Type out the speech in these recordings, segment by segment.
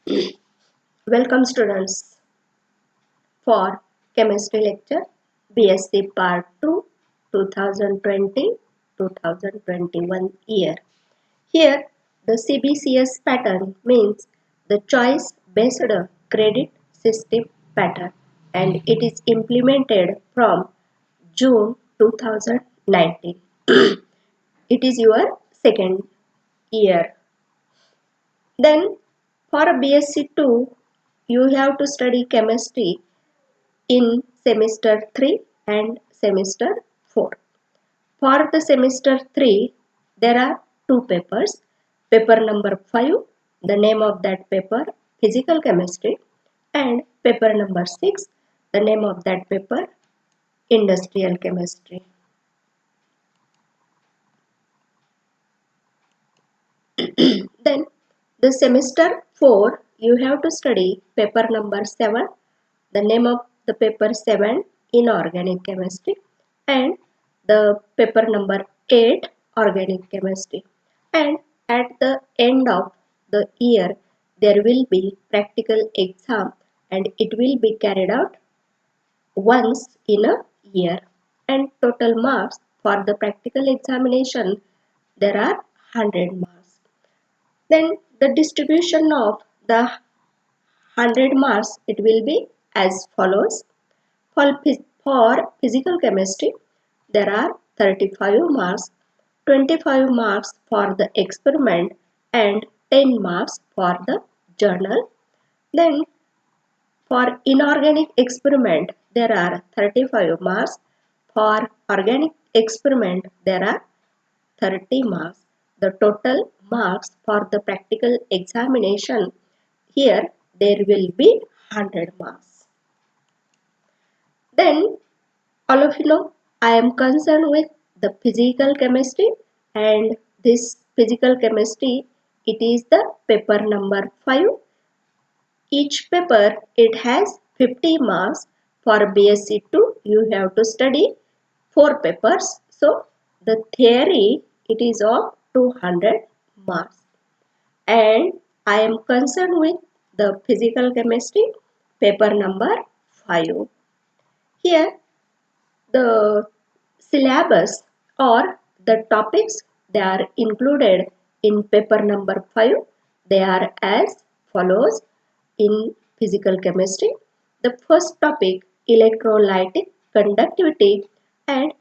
Welcome students for chemistry lecture BSc Part 2 2020-2021 year. Here the CBCS pattern means the choice based credit system pattern, and it is implemented from June 2019. It is your second year. Then for BSc 2 you have to study chemistry in semester 3 and semester 4. For the semester 3, there are two papers. Paper number 5, the name of that paper, physical chemistry, and paper number 6, the name of that paper, industrial chemistry. Then the semester 4, you have to study paper number 7, the name of the paper 7, inorganic chemistry, and the paper number 8, organic chemistry. And at the end of the year, there will be practical exam, and it will be carried out once in a year. And total marks for the practical examination, there are 100 marks. Then the distribution of the 100 marks, it will be as follows. For physical chemistry, there are 35 marks, 25 marks for the experiment, and 10 marks for the journal. Then for inorganic experiment, there are 35 marks. For organic experiment, there are 30 marks. The total marks for the practical examination, here there will be 100 marks. Then all of you know I am concerned with the physical chemistry, and this physical chemistry, it is the paper number 5. Each paper it has 50 marks. For BSc 2 you have to study 4 papers. So the theory it is of 200 marks. And I am concerned with the physical chemistry paper number 5. Here the syllabus or the topics they are included in paper number 5. They are as follows in physical chemistry. The first topic, electrolytic conductivity, and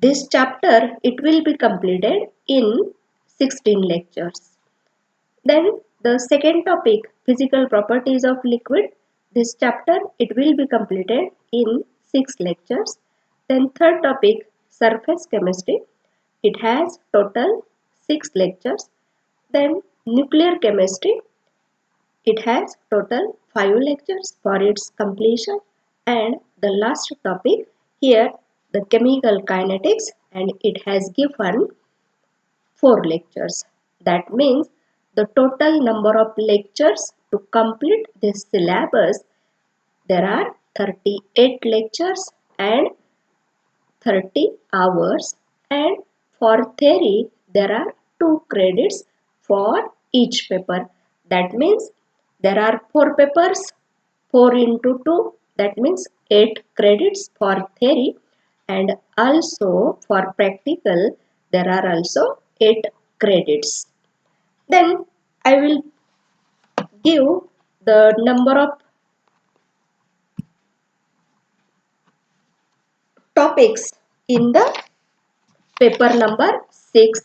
this chapter it will be completed in 16 lectures. Then the second topic, physical properties of liquid. This chapter it will be completed in 6 lectures. Then third topic, surface chemistry. It has total 6 lectures. Then nuclear chemistry. It has total 5 lectures for its completion. And the last topic here, the chemical kinetics, and it has given 4 lectures. That means the total number of lectures to complete this syllabus, there are 38 lectures and 30 hours, and for theory there are 2 credits for each paper. That means there are 4 papers, 4 into 2, that means 8 credits for theory, and also for practical there are also 8 credits. Then I will give the number of topics in the paper number 6.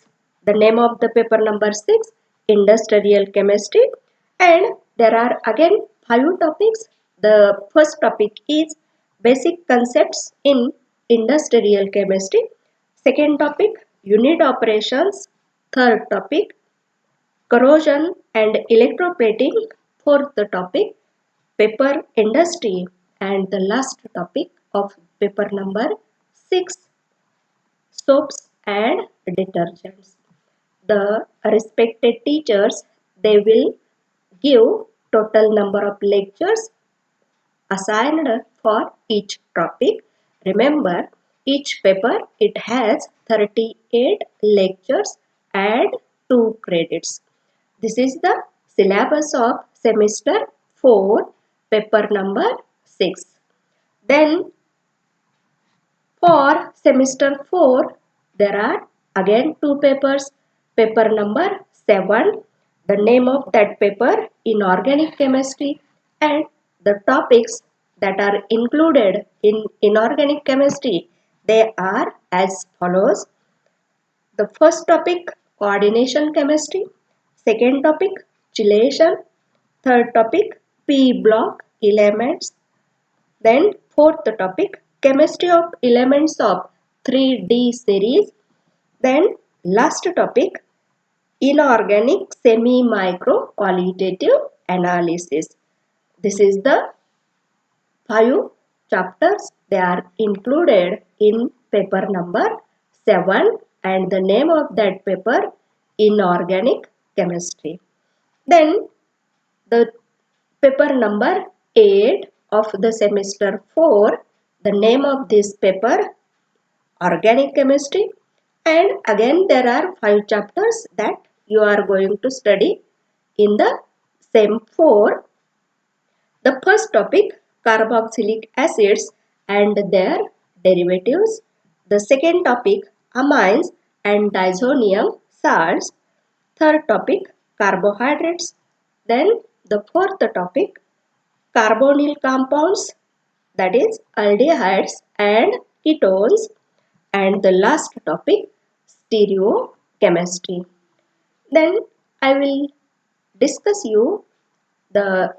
The name of the paper number 6, industrial chemistry, and there are again 5 topics. The first topic is basic concepts in industrial chemistry. Second topic, unit operations. Third topic, corrosion and electroplating. Fourth topic, paper industry, and the last topic of paper number 6, soaps and detergents. The respected teachers, they will give total number of lectures assigned for each topic. Remember, each paper it has 38 lectures and 2 credits. This is the syllabus of semester 4, paper number 6. Then for semester 4, there are again two papers. Paper number 7, the name of that paper inorganic chemistry, and the topics that are included in inorganic chemistry, they are as follows. The first topic coordination chemistry, second topic chelation, third topic P block elements, then fourth topic chemistry of elements of 3D series, then last topic inorganic semi-micro qualitative analysis. This is the 5 chapters. They are included in paper number 7 and the name of that paper inorganic chemistry. Then the paper number 8 of the semester 4, the name of this paper organic chemistry, and again there are 5 chapters that you are going to study in the same 4. The first topic carboxylic acids and their derivatives, the second topic amines and diazonium salts, third topic carbohydrates, then the fourth topic carbonyl compounds, that is aldehydes and ketones, and the last topic stereochemistry. Then I will discuss you the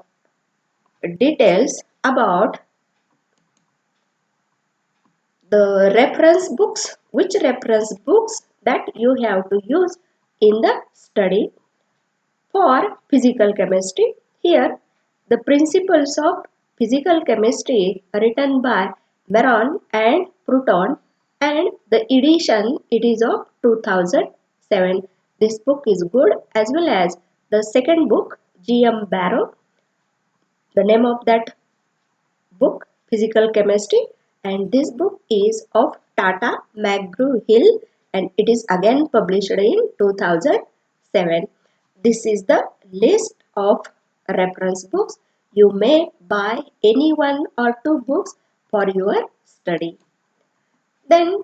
details about the reference books, which reference books that you have to use in the study for physical chemistry. Here the principles of physical chemistry written by Meron and Proton, and the edition it is of 2007. This book is good, as well as the second book G.M. Barrow. The name of that book Physical Chemistry, and this book is of Tata McGraw-Hill and it is again published in 2007. This is the list of reference books. You may buy any one or two books for your study. Then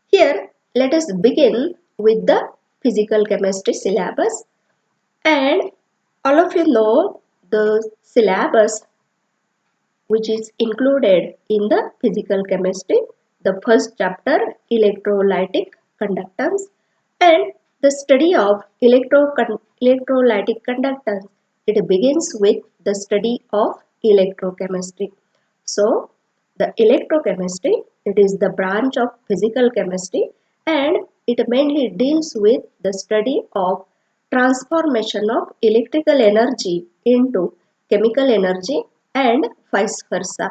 here let us begin with the physical chemistry syllabus, and all of you know the syllabus which is included in the physical chemistry. The first chapter electrolytic conductance, and the study of electrolytic conductance, it begins with the study of electrochemistry. So the electrochemistry, it is the branch of physical chemistry and it mainly deals with the study of transformation of electrical energy into chemical energy and vice versa.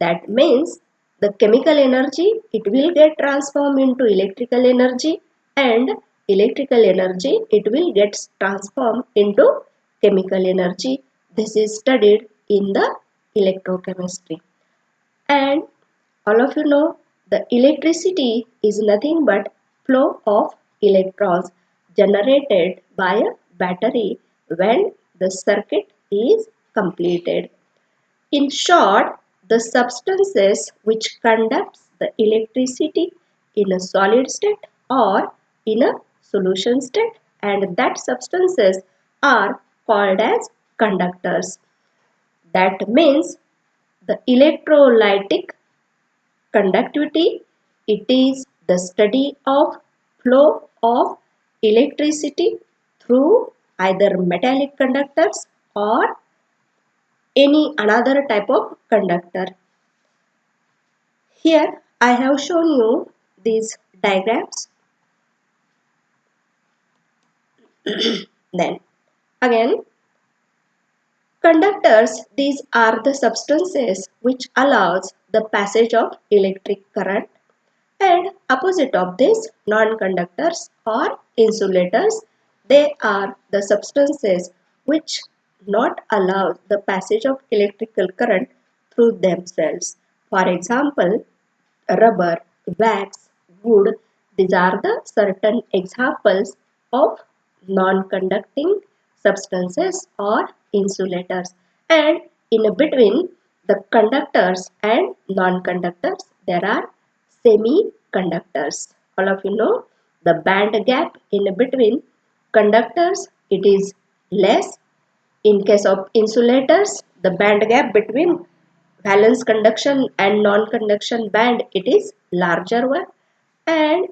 That means the chemical energy, it will get transformed into electrical energy, and electrical energy, it will get transformed into chemical energy. This is studied in the electrochemistry. And all of you know the electricity is nothing but flow of electrons generated by a battery when the circuit is completed. In short, the substances which conducts the electricity in a solid state or in a solution state, and that substances are called as conductors. That means the electrolytic conductivity, it is the study of flow of electricity through either metallic conductors or any another type of conductor. Here I have shown you these diagrams. Then again, conductors, these are the substances which allows the passage of electric current, and opposite of this non-conductors or insulators, they are the substances which not allow the passage of electrical current through themselves. For example, rubber, wax, wood, these are the certain examples of non-conducting substances or insulators. And in between the conductors and non-conductors, there are semiconductors. All of you know the band gap in between conductors, it is less. In case of insulators, the band gap between valence conduction and non-conduction band, it is larger one. And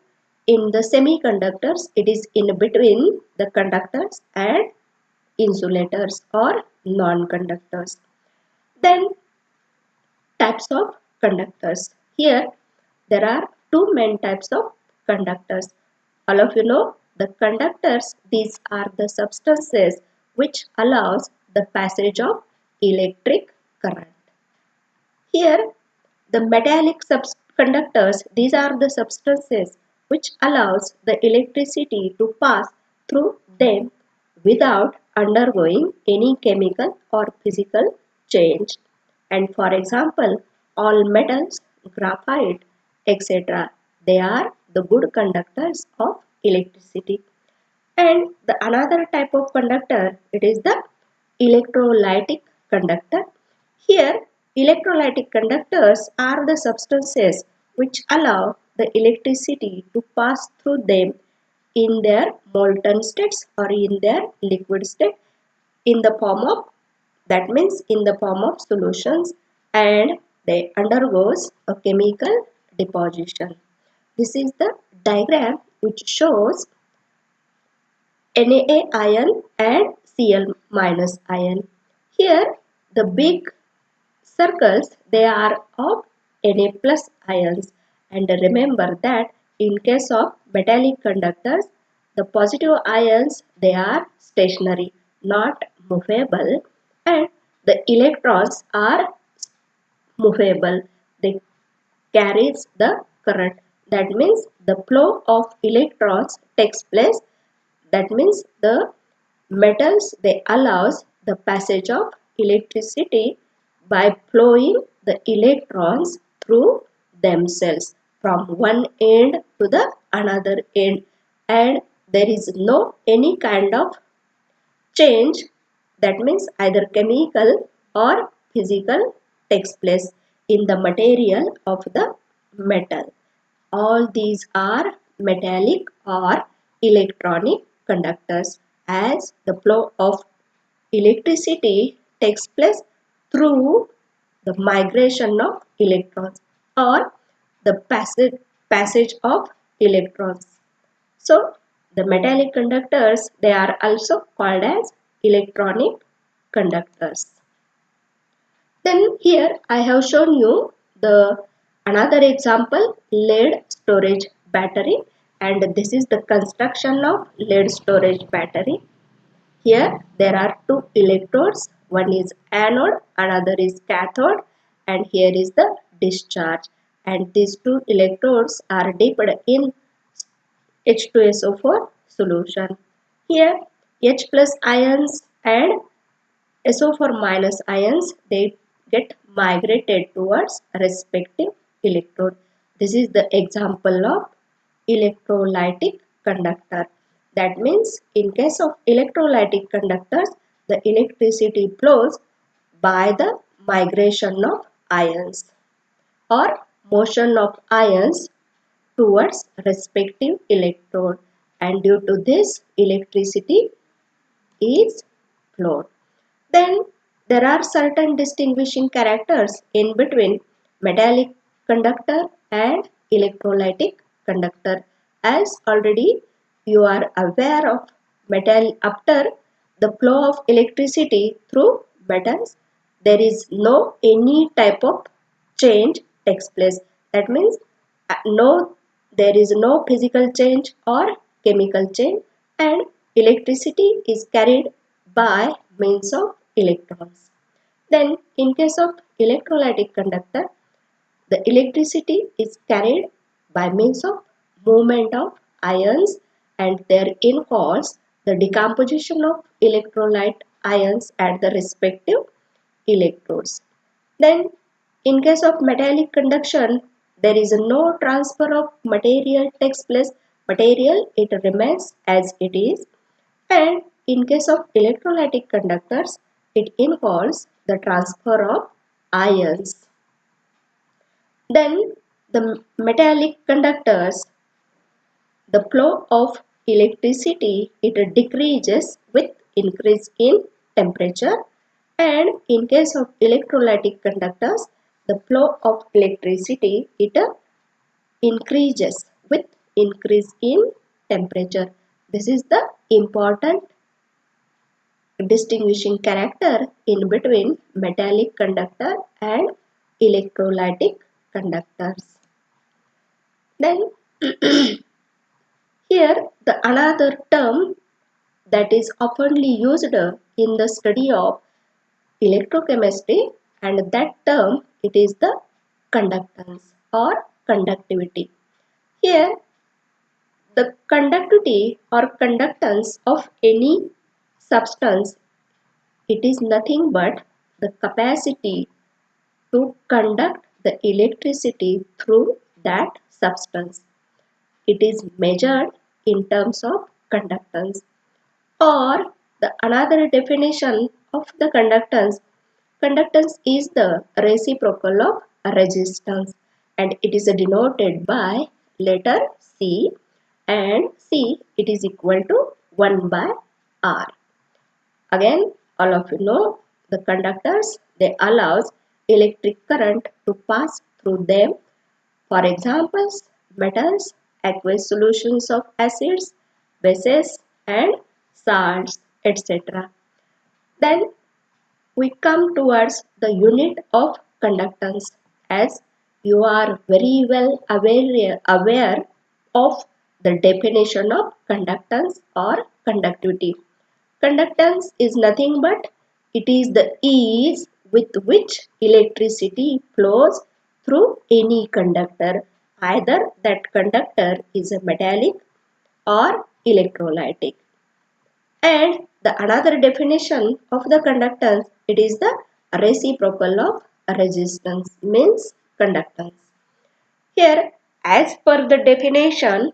in the semiconductors, it is in between the conductors and insulators or non-conductors. Then types of conductors. Here there are two main types of conductors. All of you know the conductors, these are the substances which allows the passage of electric current. Here the metallic conductors, these are the substances which allows the electricity to pass through them without undergoing any chemical or physical change. And for example, all metals, graphite, etc., they are the good conductors of electricity. And the another type of conductor, it is the electrolytic conductor. Here electrolytic conductors are the substances which allow the electricity to pass through them in their molten states or in their liquid state in the form of, that means in the form of solutions, and they undergoes a chemical deposition. This is the diagram which shows Na ion and Cl minus ion. Here the big circles, they are of Na plus ions, and remember that in case of metallic conductors, the positive ions, they are stationary, not movable, and the electrons are movable. They carries the current. That means the flow of electrons takes place. That means the metals, they allows the passage of electricity by flowing the electrons through themselves from one end to the another end, and there is no any kind of change, that means either chemical or physical takes place in the material of the metal. All these are metallic or electronic conductors, as the flow of electricity takes place through the migration of electrons or the passage of electrons. So the metallic conductors, they are also called as electronic conductors. Then here I have shown you the another example, lead storage battery, and this is the construction of lead storage battery. Here there are two electrodes, one is anode, another is cathode, and here is the discharge, and these two electrodes are dipped in H2SO4 solution. Here H plus ions and SO4 minus ions, they get migrated towards respective electrode. This is the example of electrolytic conductor. That means in case of electrolytic conductors, the electricity flows by the migration of ions or motion of ions towards respective electrode, and due to this electricity is flowed. Then there are certain distinguishing characters in between metallic conductor and electrolytic conductor. As already you are aware of metal, after the flow of electricity through metals, there is no any type of change takes place. That means no, there is no physical change or chemical change, and electricity is carried by means of electrons. Then in case of electrolytic conductor, the electricity is carried by means of movement of ions, and therein cause the decomposition of electrolyte ions at the respective electrodes. Then in case of metallic conduction, there is no transfer of material takes place. Material, it remains as it is, And in case of electrolytic conductors, it involves the transfer of ions. Then the metallic conductors, the flow of electricity, it decreases with increase in temperature. And in case of electrolytic conductors, the flow of electricity, it increases with increase in temperature. This is the important distinguishing character in between metallic conductor and electrolytic conductors. Then here the another term that is oftenly used in the study of electrochemistry, and that term it is the conductance or conductivity. Here the conductivity or conductance of any substance, it is nothing but the capacity to conduct the electricity through that substance. It is measured in terms of conductance. Or the another definition of the conductance is the reciprocal of resistance, and it is denoted by letter C, and C it is equal to 1 by R. Again, all of you know the conductors, they allows electric current to pass through them. For examples, metals, aqueous solutions of acids, bases and salts, etc. Then we come towards the unit of conductance, as you are very well aware of the definition of conductance or conductivity. Conductance is nothing but it is the ease with which electricity flows through any conductor. Either that conductor is a metallic or electrolytic. And the another definition of the conductance, it is the reciprocal of resistance, means conductance. Here, as per the definition,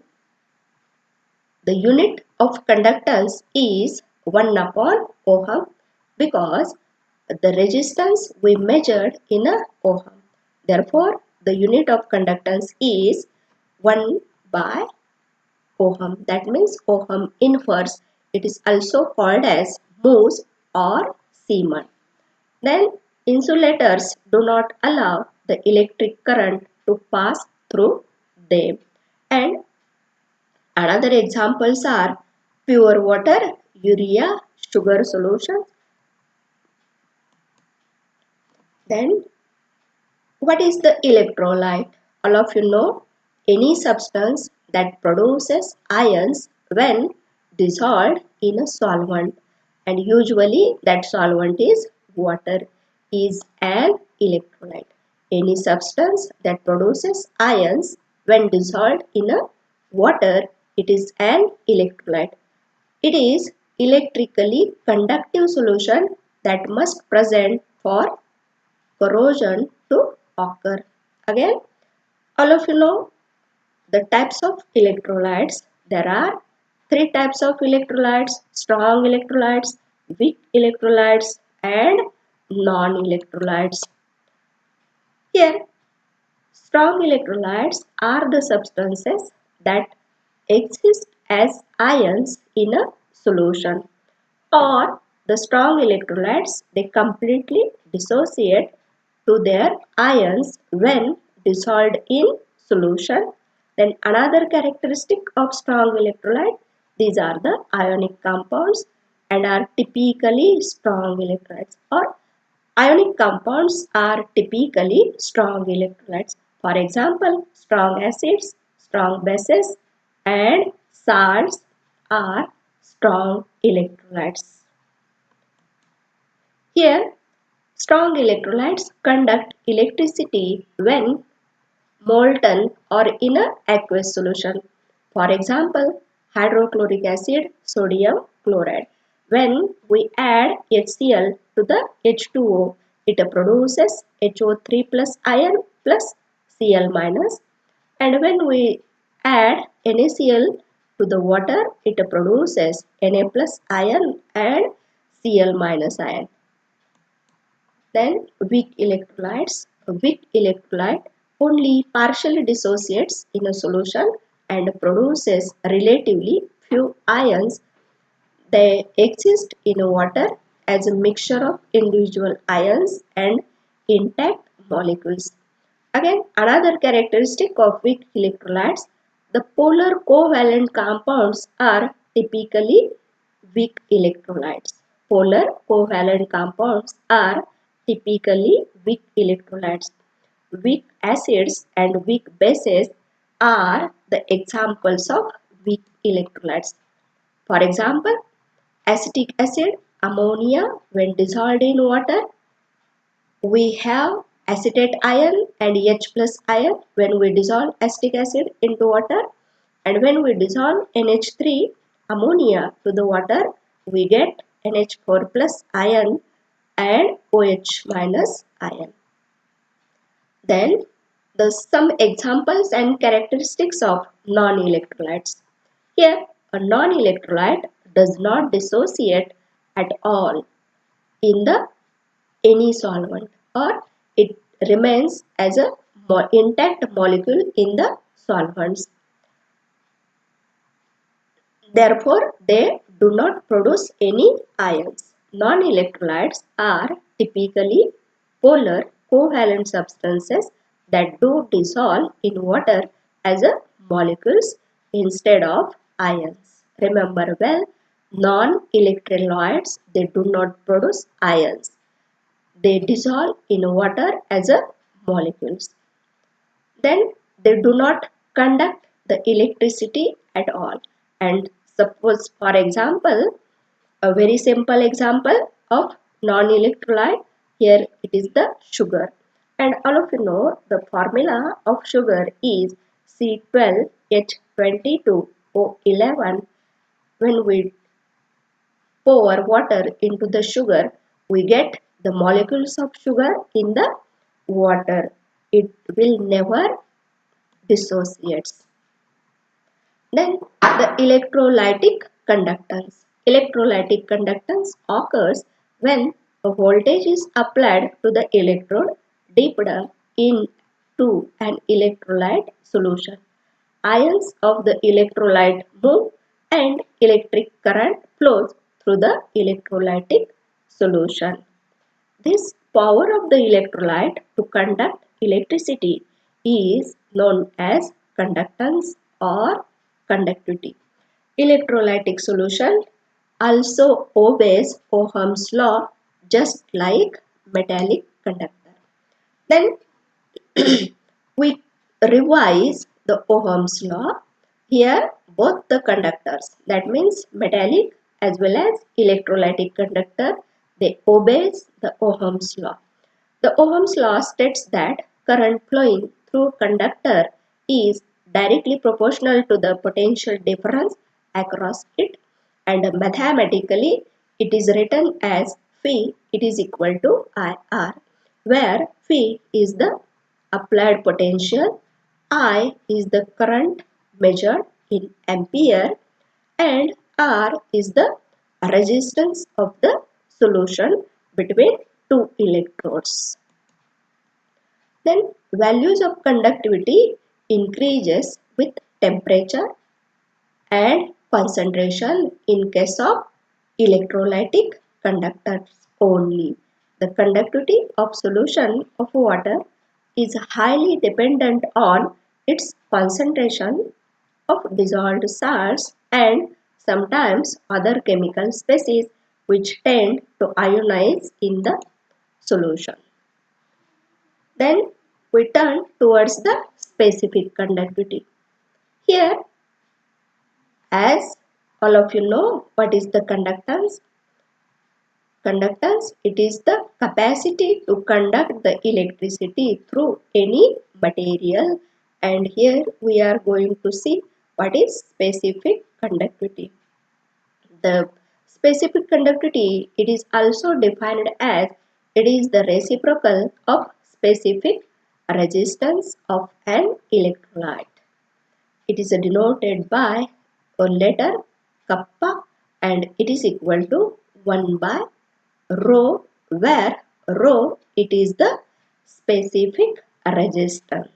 the unit of conductance is 1 upon ohm, because the resistance we measured in a ohm. Therefore, the unit of conductance is 1 by ohm. That means ohm inverse. It is also called as Mohs or Siemens. Then insulators do not allow the electric current to pass through them. And another examples are pure water, urea, sugar solutions. Then what is the electrolyte? All of you know, any substance that produces ions when dissolved in a solvent, and usually that solvent is water, is an electrolyte. Any substance that produces ions when dissolved in a water, it is an electrolyte. It is electrically conductive solution that must present for corrosion to occur. Again, all of you know the types of electrolytes. There are three types of electrolytes: strong electrolytes, weak electrolytes, and non-electrolytes. Here, strong electrolytes are the substances that exist as ions in a solution, or the strong electrolytes, they completely dissociate to their ions when dissolved in solution. Then another characteristic of strong electrolyte, these are the ionic compounds and are typically strong electrolytes, or ionic compounds are typically strong electrolytes. For example, strong acids, strong bases and salts are strong electrolytes. Here, strong electrolytes conduct electricity when molten or in a aqueous solution. For example, hydrochloric acid, sodium chloride. When we add HCl to the H2O, it produces HO3 plus ion plus Cl minus. And when we add NaCl to the water, it produces Na plus ion and Cl minus ion. Then weak electrolytes. A weak electrolyte only partially dissociates in a solution and produces relatively few ions. They exist in water as a mixture of individual ions and intact molecules. Again, another characteristic of weak electrolytes, the polar covalent compounds are typically weak electrolytes. Polar covalent compounds are typically weak electrolytes. Weak acids and weak bases are the examples of weak electrolytes. For example, acetic acid, ammonia, when dissolved in water, we have acetate ion and H plus ion when we dissolve acetic acid into water, and when we dissolve NH3 ammonia to the water, we get NH4 plus ion and OH minus ion. Then some examples and characteristics of non-electrolytes. Here, a non-electrolyte does not dissociate at all in the any solvent, or it remains as a intact molecule in the solvents. Therefore, they do not produce any ions. Non-electrolytes are typically polar covalent substances that do dissolve in water as a molecules instead of ions. Remember well, non-electrolytes, they do not produce ions. They dissolve in water as a molecules. Then they do not conduct the electricity at all. And suppose, for example, a very simple example of non-electrolyte, here it is the sugar. And all of you know the formula of sugar is C12H22O11. When we pour water into the sugar, we get the molecules of sugar in the water. It will never dissociate. Then the electrolytic conductance. Electrolytic conductance occurs when a voltage is applied to the electrode dipped into an electrolyte solution. Ions of the electrolyte move and electric current flows through the electrolytic solution. This power of the electrolyte to conduct electricity is known as conductance or conductivity. Electrolytic solution also obeys Ohm's law just like metallic conductor. Then we revise the Ohm's law. Here both the conductors, that means metallic as well as electrolytic conductor, they obeys the Ohm's law. The Ohm's law states that current flowing through conductor is directly proportional to the potential difference across it, and mathematically it is written as phi it is equal to IR, where phi is the applied potential, I is the current measured in ampere, and R is the resistance of the solution between two electrodes. Then values of conductivity increases with temperature and concentration in case of electrolytic conductors only. The conductivity of solution of water is highly dependent on its concentration of dissolved salts and sometimes other chemical species which tend to ionize in the solution. Then we turn towards the specific conductivity. Here, as all of you know, what is the conductance? Conductance, it is the capacity to conduct the electricity through any material, and here we are going to see what is specific conductivity. The specific conductivity, it is also defined as it is the reciprocal of specific resistance of an electrolyte. It is denoted by a letter kappa, and it is equal to 1 by rho, where rho it is the specific resistance.